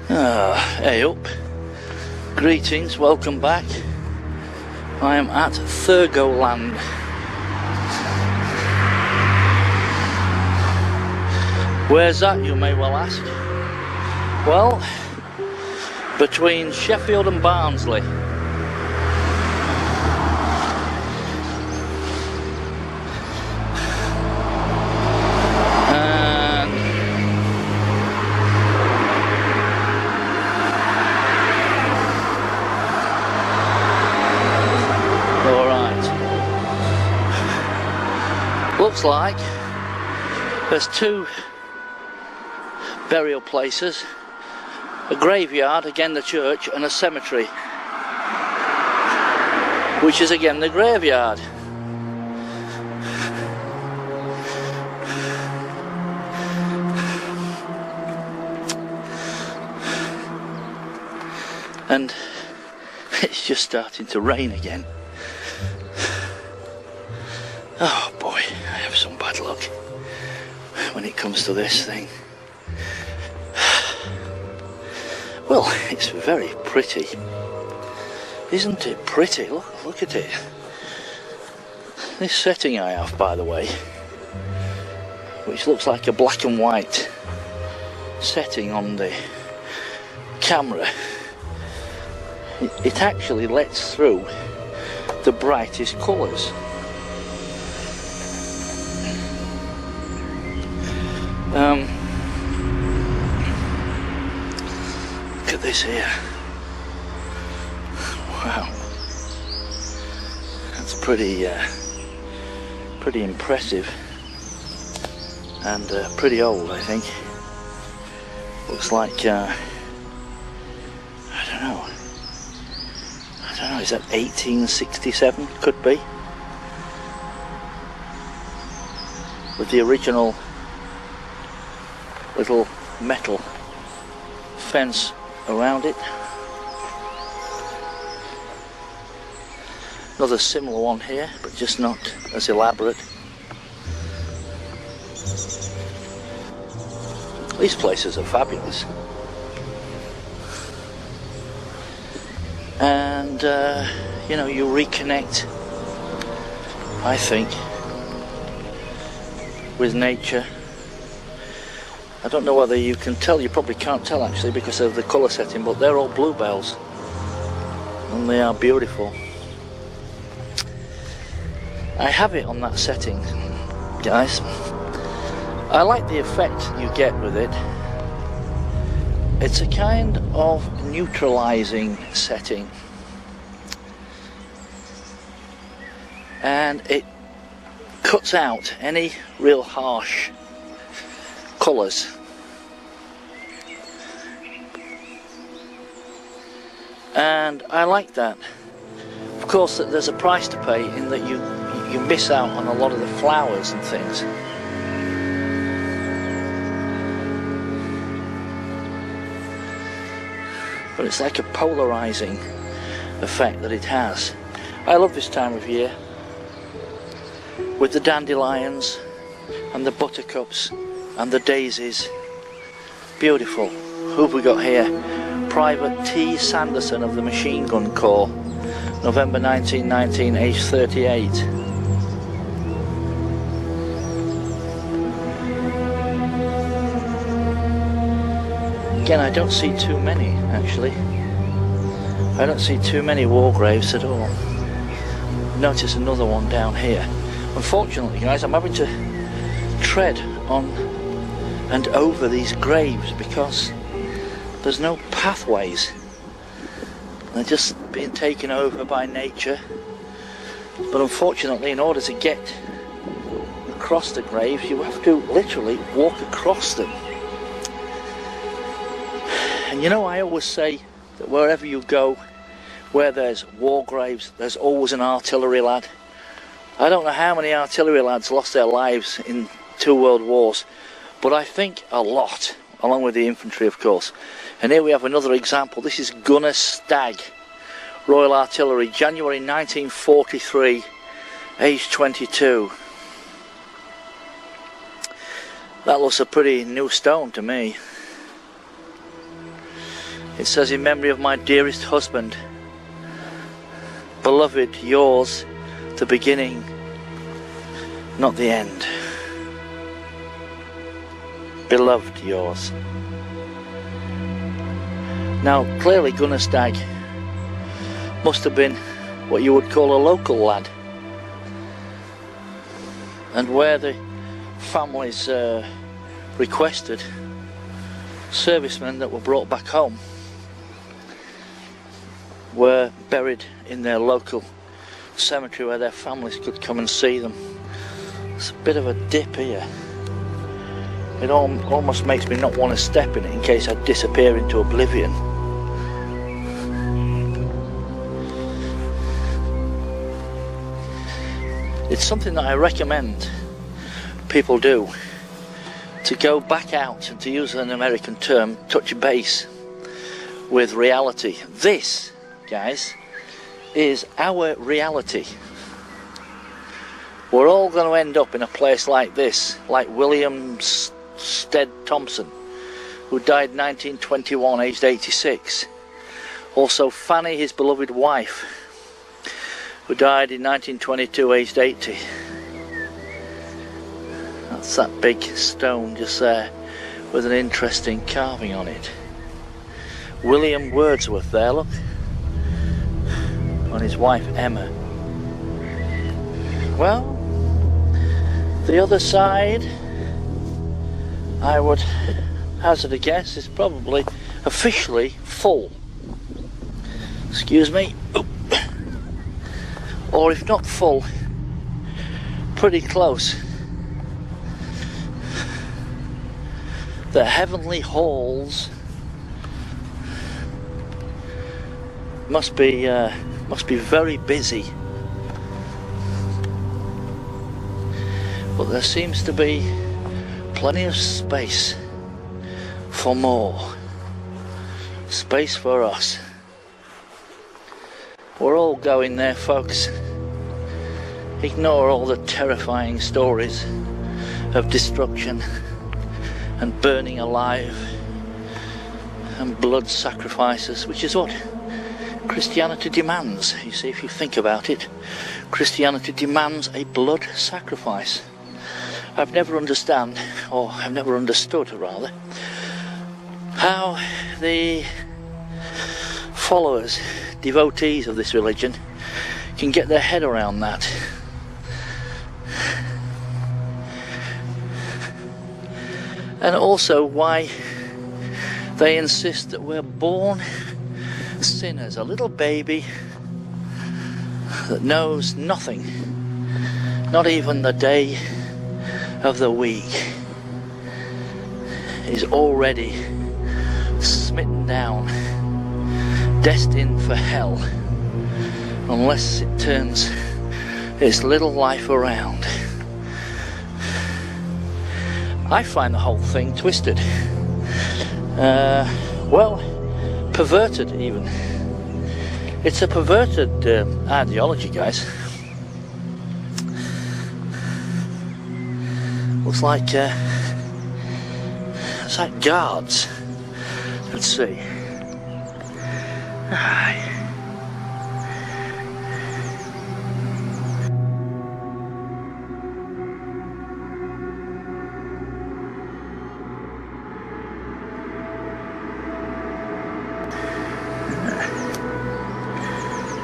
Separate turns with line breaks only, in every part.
Hey up, greetings, welcome back. I am at Thurgoland. Where's that, you may well ask? Well, between Sheffield and Barnsley. Looks like there's two burial places, a graveyard, again the church, and a cemetery, which is again the graveyard. And it's just starting to rain again. Oh boy, I have some bad luck when it comes to this thing. Well, it's very pretty. Isn't it pretty? Look at it. This setting I have, by the way, which looks like a black and white setting on the camera, it actually lets through the brightest colours. Look at this here. Wow, that's pretty impressive, and pretty old, I think. Looks like I don't know. Is that 1867? Could be. With the original little metal fence around it. Another similar one here, but just not as elaborate. These places are fabulous. And you know, you reconnect, I think, with nature. I don't know whether you can tell, you probably can't tell actually because of the colour setting, but they're all bluebells and they are beautiful. I have it on that setting, guys. I like the effect you get with it. It's a kind of neutralising setting, and it cuts out any real harsh colours. And I like that. Of course, there's a price to pay in that you miss out on a lot of the flowers and things. But it's like a polarising effect that it has. I love this time of year, with the dandelions and the buttercups and the daisies. Beautiful. Who have we got here? Private T. Sanderson of the Machine Gun Corps, November 1919, age 38. Again, I don't see too many, actually. I don't see too many war graves at all. Notice another one down here. Unfortunately, guys, I'm having to tread on and over these graves because there's no pathways. They're just being taken over by nature. But unfortunately, in order to get across the graves, you have to literally walk across them. And you know, I always say that wherever you go, where there's war graves, there's always an artillery lad. I don't know how many artillery lads lost their lives in 2 world wars, but I think a lot, along with the infantry, of course. And here we have another example. This is Gunner Stagg, Royal Artillery, January 1943, age 22. That looks a pretty new stone to me. It says, in memory of my dearest husband, beloved, yours, the beginning, not the end. Beloved, yours. Now, clearly Gunnar Stag must have been what you would call a local lad. And where the families requested servicemen that were brought back home were buried in their local cemetery where their families could come and see them. It's a bit of a dip here. It almost makes me not want to step in it in case I disappear into oblivion. It's something that I recommend people do, to go back out and, to use an American term, touch base with reality. This, guys, is our reality. We're all going to end up in a place like this, like William Stead Thompson, who died in 1921, aged 86. Also Fanny, his beloved wife, who died in 1922, aged 80. That's that big stone just there with an interesting carving on it. William Wordsworth there, look, and his wife Emma. Well, the other side, I would hazard a guess, is probably officially full. Excuse me. Oop. Or if not full, pretty close. The heavenly halls must be very busy. But there seems to be plenty of space for more. Space for us. We're all going there, folks. Ignore all the terrifying stories of destruction and burning alive and blood sacrifices, which is what Christianity demands. You see, if you think about it, Christianity demands a blood sacrifice. I've never understood rather, how the followers, devotees of this religion, can get their head around that. And also why they insist that we're born sinners. A little baby that knows nothing, not even the day of the week, is already smitten down, destined for hell, unless it turns its little life around. I find the whole thing twisted. Well, perverted even. It's a perverted ideology, guys. Looks like it's like guards. Let's see.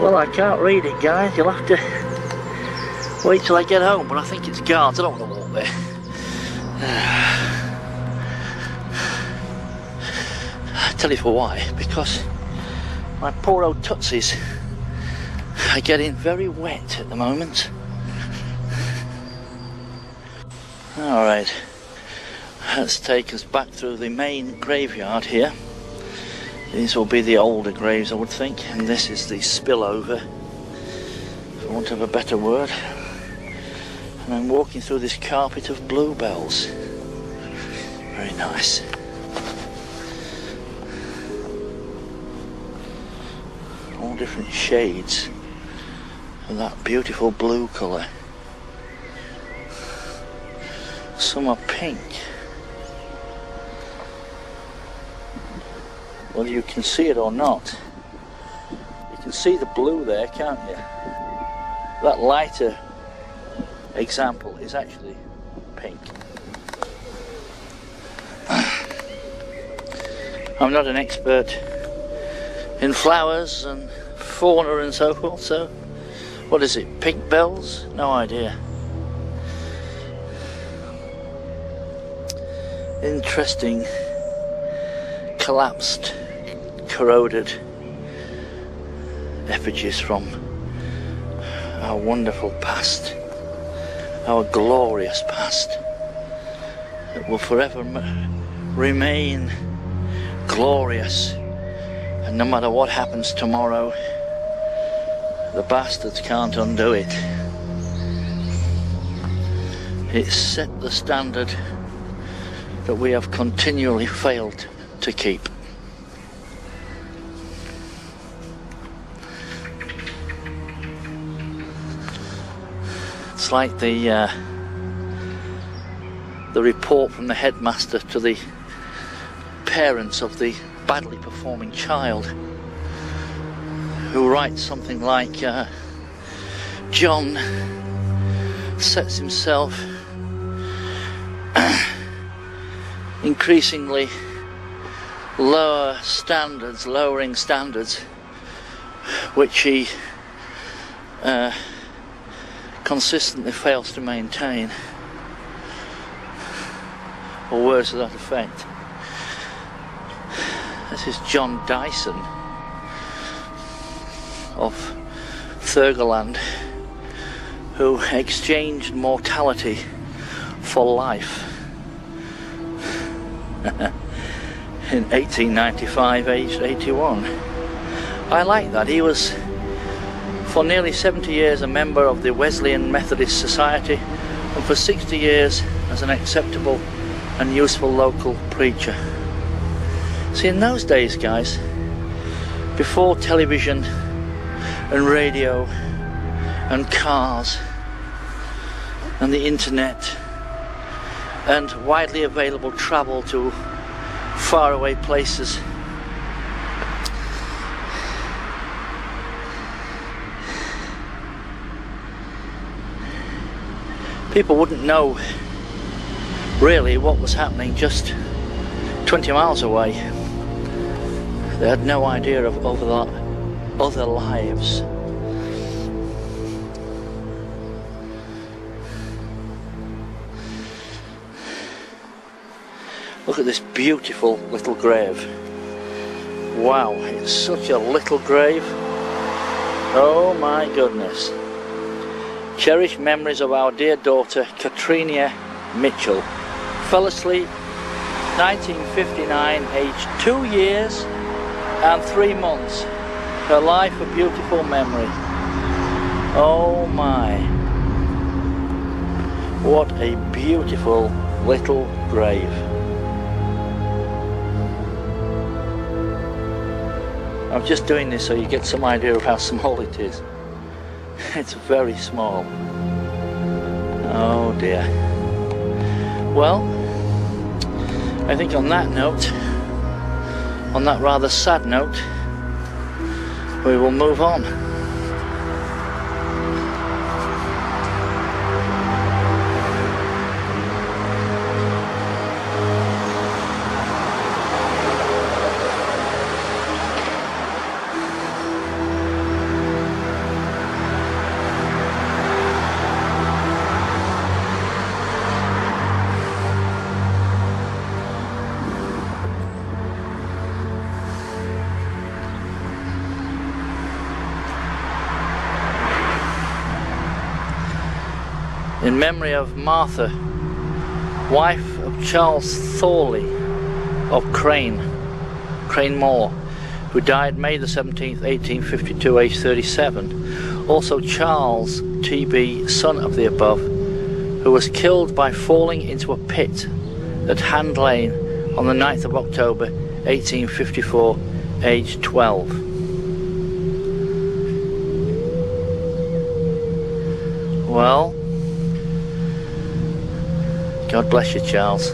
Well, I can't read it, guys. You'll have to wait till I get home, but I think it's guards. I don't want to walk there. I'll tell you for why. Because my poor old tootsies are getting very wet at the moment. Alright, let's take us back through the main graveyard here. These will be the older graves, I would think, and this is the spillover, for want of a better word. And I'm walking through this carpet of bluebells. Very nice. All different shades of that beautiful blue colour. Some are pink. whether you can see it or not. You can see the blue there, can't you? That lighter example is actually pink. I'm not an expert in flowers and fauna and so forth, so what is it, pink bells? No idea. Interesting, collapsed, corroded effigies from our wonderful past, our glorious past, that will forever remain glorious, and no matter what happens tomorrow, the bastards can't undo it. It set the standard that we have continually failed to keep. It's like the report from the headmaster to the parents of the badly performing child, who writes something like, John sets himself increasingly lowering standards, which he consistently fails to maintain, or words to that effect. This is John Dyson of Thurgoland, who exchanged mortality for life in 1895, aged 81. I like that. He was for nearly 70 years a member of the Wesleyan Methodist Society, and for 60 years as an acceptable and useful local preacher. See, in those days, guys, before television and radio and cars and the internet and widely available travel to faraway places, people wouldn't know really what was happening just 20 miles away. They had no idea of other lives. Look at this beautiful little grave. Wow, it's such a little grave. Oh my goodness. Cherished memories of our dear daughter Katrina Mitchell. Fell asleep 1959, aged 2 years and 3 months. Her life a beautiful memory. Oh my. What a beautiful little grave. I'm just doing this so you get some idea of how small it is. It's very small. Oh dear. Well, I think on that note, on that rather sad note, we will move on. In memory of Martha, wife of Charles Thorley of Crane Moor, who died May the 17th, 1852, aged 37. Also Charles T.B., son of the above, who was killed by falling into a pit at Hand Lane on the 9th of October, 1854, aged 12. Well, God bless you, Charles.